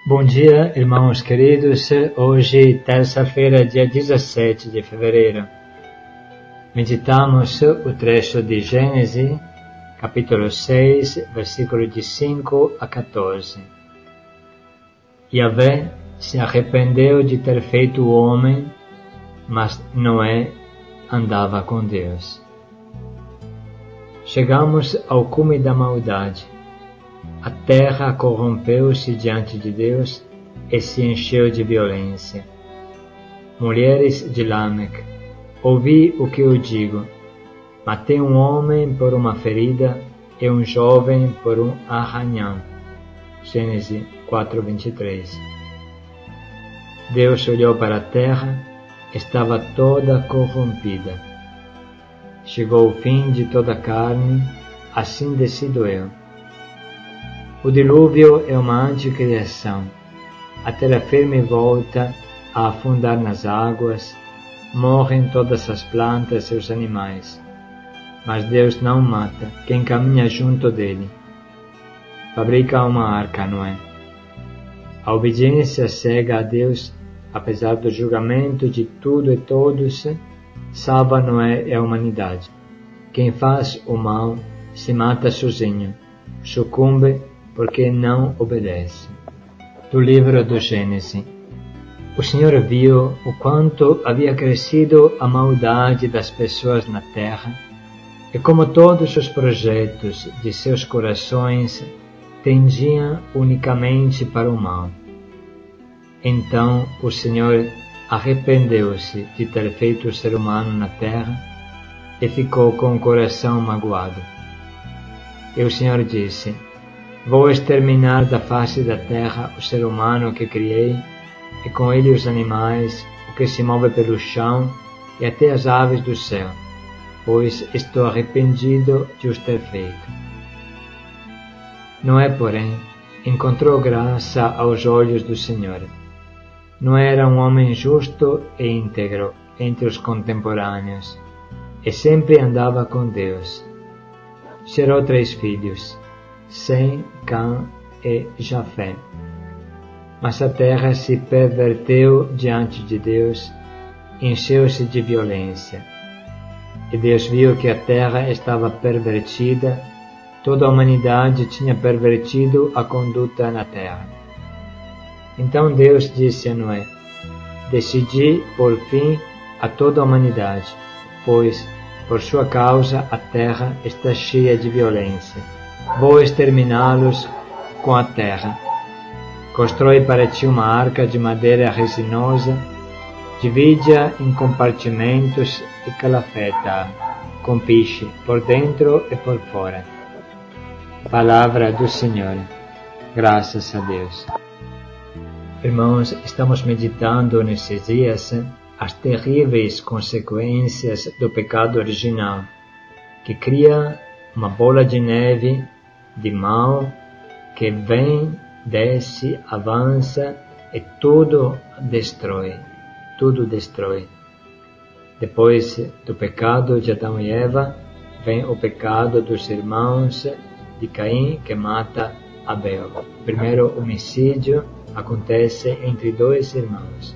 Bom dia, irmãos queridos. Hoje, terça-feira, dia 17 de fevereiro, meditamos o trecho de Gênesis, capítulo 6, versículo de 5 a 14. Yahvé se arrependeu de ter feito o homem, mas Noé andava com Deus. Chegamos ao cume da maldade. A terra corrompeu-se diante de Deus e se encheu de violência. Mulheres de Lameque, ouvi o que eu digo. Matei um homem por uma ferida e um jovem por um arranhão. Gênesis 4:23. Deus olhou para a terra, estava toda corrompida. Chegou o fim de toda a carne, assim decido eu. O dilúvio é uma anticriação. A terra firme volta a afundar nas águas, morrem todas as plantas e os animais. Mas Deus não mata quem caminha junto dele. Fabrica uma arca, Noé. A obediência cega a Deus, apesar do julgamento de tudo e todos, salva Noé e a humanidade. Quem faz o mal se mata sozinho, sucumbe porque não obedece. Do livro do Gênesis. O Senhor viu o quanto havia crescido a maldade das pessoas na terra e como todos os projetos de seus corações tendiam unicamente para o mal. Então o Senhor arrependeu-se de ter feito o ser humano na terra e ficou com o coração magoado. E o Senhor disse: Vou exterminar da face da terra o ser humano que criei, e com ele os animais, o que se move pelo chão, e até as aves do céu, pois estou arrependido de os ter feito. Noé, porém, encontrou graça aos olhos do Senhor. Noé era um homem justo e íntegro entre os contemporâneos, e sempre andava com Deus. Gerou 3 filhos, Sem, Cã e Jafé. Mas a terra se perverteu diante de Deus, encheu-se de violência. E Deus viu que a terra estava pervertida, toda a humanidade tinha pervertido a conduta na terra. Então Deus disse a Noé: Decidi pôr fim a toda a humanidade, pois, por sua causa, a terra está cheia de violência. Vou exterminá-los com a terra. Constrói para ti uma arca de madeira resinosa, divide-a em compartimentos e calafeta-a com piche por dentro e por fora. Palavra do Senhor. Graças a Deus. Irmãos, estamos meditando nesses dias as terríveis consequências do pecado original, que cria uma bola de neve de mal que vem, desce, avança e tudo destrói. Depois do pecado de Adão e Eva, vem o pecado dos irmãos de Caim que mata Abel. O primeiro homicídio acontece entre 2 irmãos.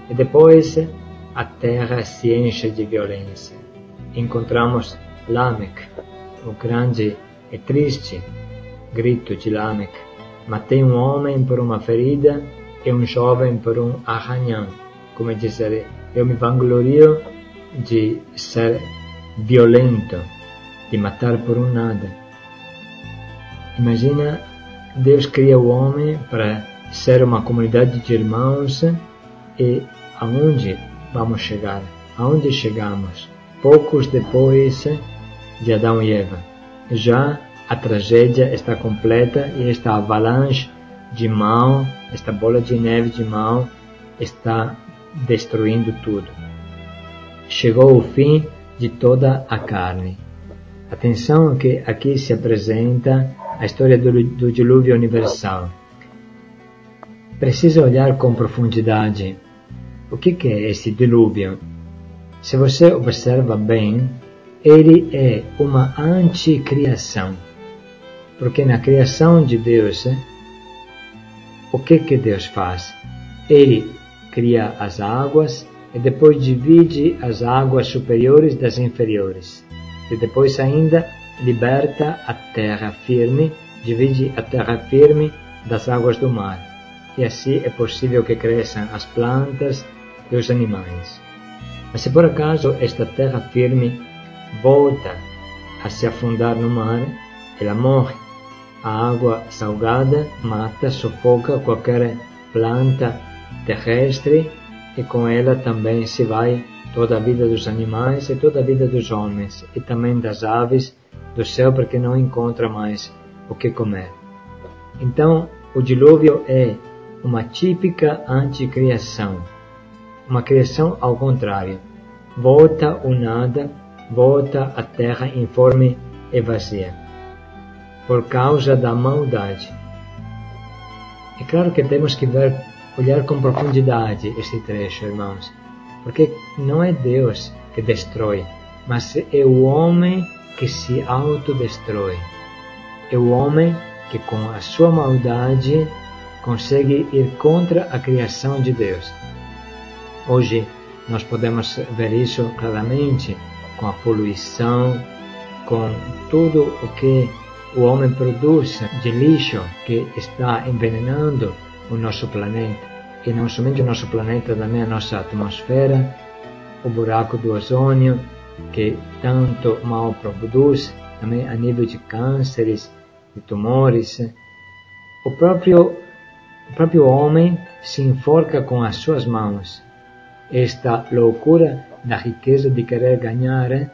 E depois a terra se enche de violência. Encontramos Lameque, o grande e triste grito de Lameque: Matei um homem por uma ferida e um jovem por um arranhão. Como dizer, eu me vanglorio de ser violento, de matar por um nada. Imagina, Deus cria o homem para ser uma comunidade de irmãos e aonde vamos chegar? Aonde chegamos? Poucos depois de Adão e Eva. Já a tragédia está completa e esta avalanche de mal, esta bola de neve de mal, está destruindo tudo. Chegou o fim de toda a carne. Atenção que aqui se apresenta a história do dilúvio universal. Precisa olhar com profundidade. O que é esse dilúvio? Se você observa bem, ele é uma anticriação. Porque na criação de Deus, o que Deus faz? Ele cria as águas e depois divide as águas superiores das inferiores. E depois ainda liberta a terra firme, divide a terra firme das águas do mar. E assim é possível que cresçam as plantas e os animais. Mas se por acaso esta terra firme volta a se afundar no mar, ela morre. A água salgada mata, sufoca qualquer planta terrestre e com ela também se vai toda a vida dos animais e toda a vida dos homens e também das aves do céu, porque não encontra mais o que comer. Então, o dilúvio é uma típica anticriação, uma criação ao contrário. Volta o nada, volta a terra informe e vazia, por causa da maldade. É claro que temos que olhar com profundidade este trecho, irmãos, porque não é Deus que destrói, mas é o homem que se autodestrói. É o homem que com a sua maldade consegue ir contra a criação de Deus. Hoje nós podemos ver isso claramente com a poluição, com tudo o que o homem produz de lixo que está envenenando o nosso planeta. E não somente o nosso planeta, também a nossa atmosfera, o buraco do ozônio, que tanto mal produz, também a nível de cânceres, de tumores. O próprio homem se enforca com as suas mãos. Esta loucura da riqueza de querer ganhar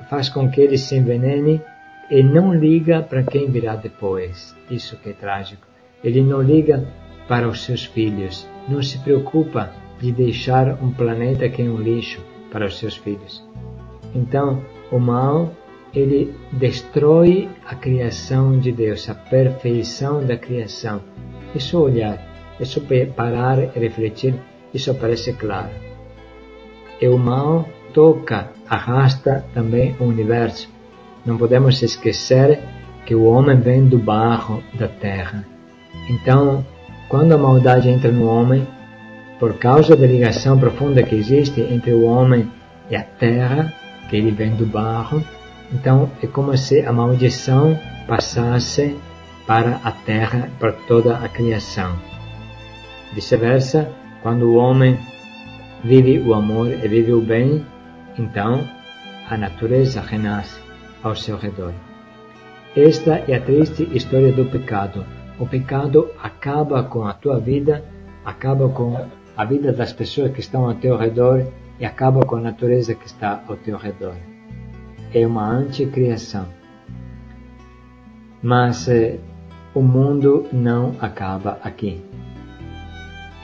faz com que ele se envenene e não liga para quem virá depois. Isso que é trágico. Ele não liga para os seus filhos, não se preocupa de deixar um planeta que é um lixo para os seus filhos. Então, o mal, ele destrói a criação de Deus, a perfeição da criação. É só olhar, é só parar e refletir, isso aparece claro. E o mal toca, arrasta também o universo. Não podemos esquecer que o homem vem do barro da terra. Então, quando a maldade entra no homem, por causa da ligação profunda que existe entre o homem e a terra, que ele vem do barro, então é como se a maldição passasse para a terra, para toda a criação. Vice-versa, quando o homem vive o amor e vive o bem, então a natureza renasce ao seu redor. Esta é a triste história do pecado. O pecado acaba com a tua vida, acaba com a vida das pessoas que estão ao teu redor e acaba com a natureza que está ao teu redor. É uma anticriação. Mas o mundo não acaba aqui.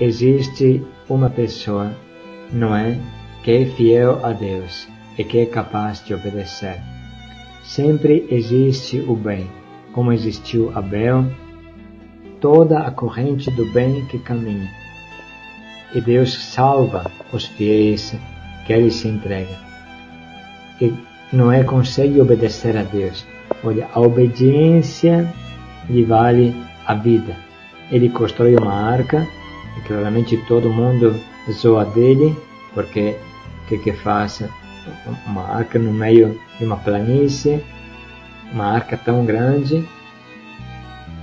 Existe uma pessoa, Noé, que é fiel a Deus e que é capaz de obedecer. Sempre existe o bem, como existiu Abel, toda a corrente do bem que caminha. E Deus salva os fiéis que Ele se entrega. E Noé consegue obedecer a Deus. Olha, a obediência lhe vale a vida. Ele constrói uma arca, e claramente todo mundo zoa dele, porque o que faz? Uma arca no meio de uma planície, uma arca tão grande.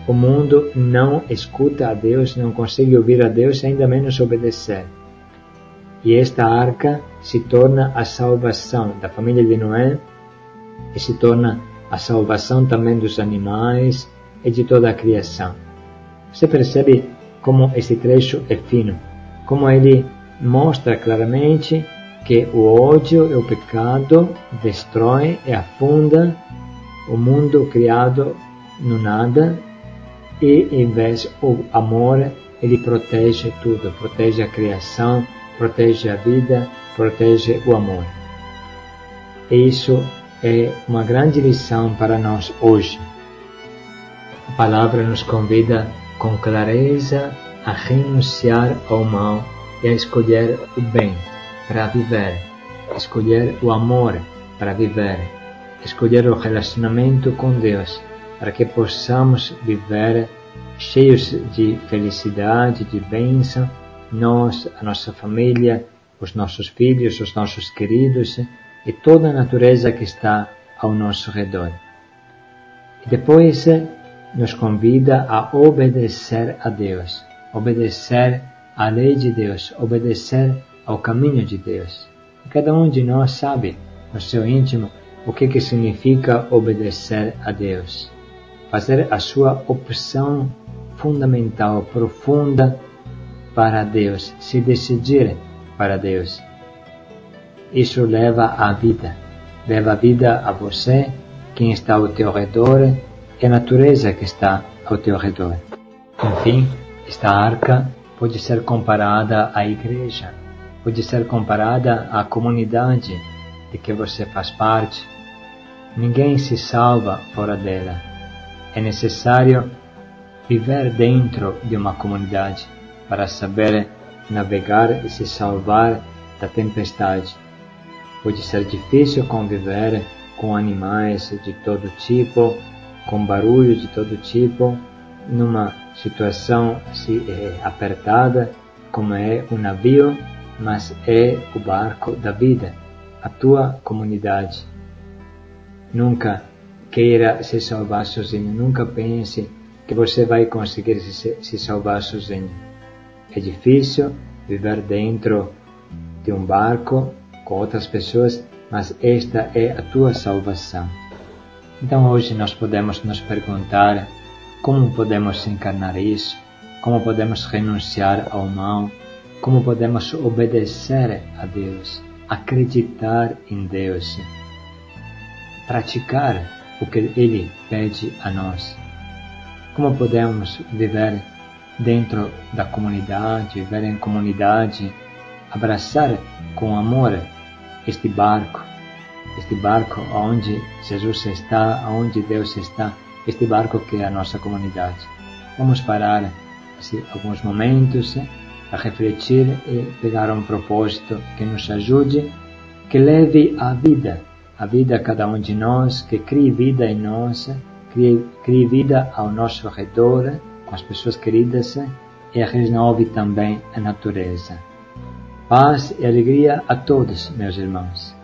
O mundo não escuta a Deus, não consegue ouvir a Deus, ainda menos obedecer. E esta arca se torna a salvação da família de Noé e se torna a salvação também dos animais e de toda a criação. Você percebe como esse trecho é fino, como ele mostra claramente que o ódio e o pecado destrói e afunda o mundo criado no nada, e em vez o amor, ele protege tudo, protege a criação, protege a vida, protege o amor. E isso é uma grande lição para nós hoje. A palavra nos convida com clareza a renunciar ao mal e a escolher o bem para viver, escolher o amor para viver, escolher o relacionamento com Deus, para que possamos viver cheios de felicidade, de bênção, nós, a nossa família, os nossos filhos, os nossos queridos e toda a natureza que está ao nosso redor. E depois nos convida a obedecer a Deus, obedecer à lei de Deus, obedecer ao caminho de Deus. E cada um de nós sabe, no seu íntimo, o que significa obedecer a Deus. Fazer a sua opção fundamental, profunda para Deus, se decidir para Deus. Isso leva à vida a você, quem está ao teu redor e a natureza que está ao teu redor. Enfim, esta arca pode ser comparada à igreja, pode ser comparada à comunidade de que você faz parte. Ninguém se salva fora dela. É necessário viver dentro de uma comunidade para saber navegar e se salvar da tempestade. Pode ser difícil conviver com animais de todo tipo, com barulho de todo tipo, numa situação apertada, como é o navio, mas é o barco da vida, a tua comunidade. Nunca queira se salvar sozinho, nunca pense que você vai conseguir se salvar sozinho. É difícil viver dentro de um barco com outras pessoas, mas esta é a tua salvação. Então hoje nós podemos nos perguntar como podemos encarnar isso, como podemos renunciar ao mal, como podemos obedecer a Deus, acreditar em Deus, praticar o que Ele pede a nós. Como podemos viver dentro da comunidade, viver em comunidade, abraçar com amor este barco onde Jesus está, onde Deus está, este barco que é a nossa comunidade. Vamos parar alguns momentos a refletir e pegar um propósito que nos ajude, que leve a vida a cada um de nós, que crie vida em nós, crie vida ao nosso redor, com as pessoas queridas, e renove também a natureza. Paz e alegria a todos, meus irmãos.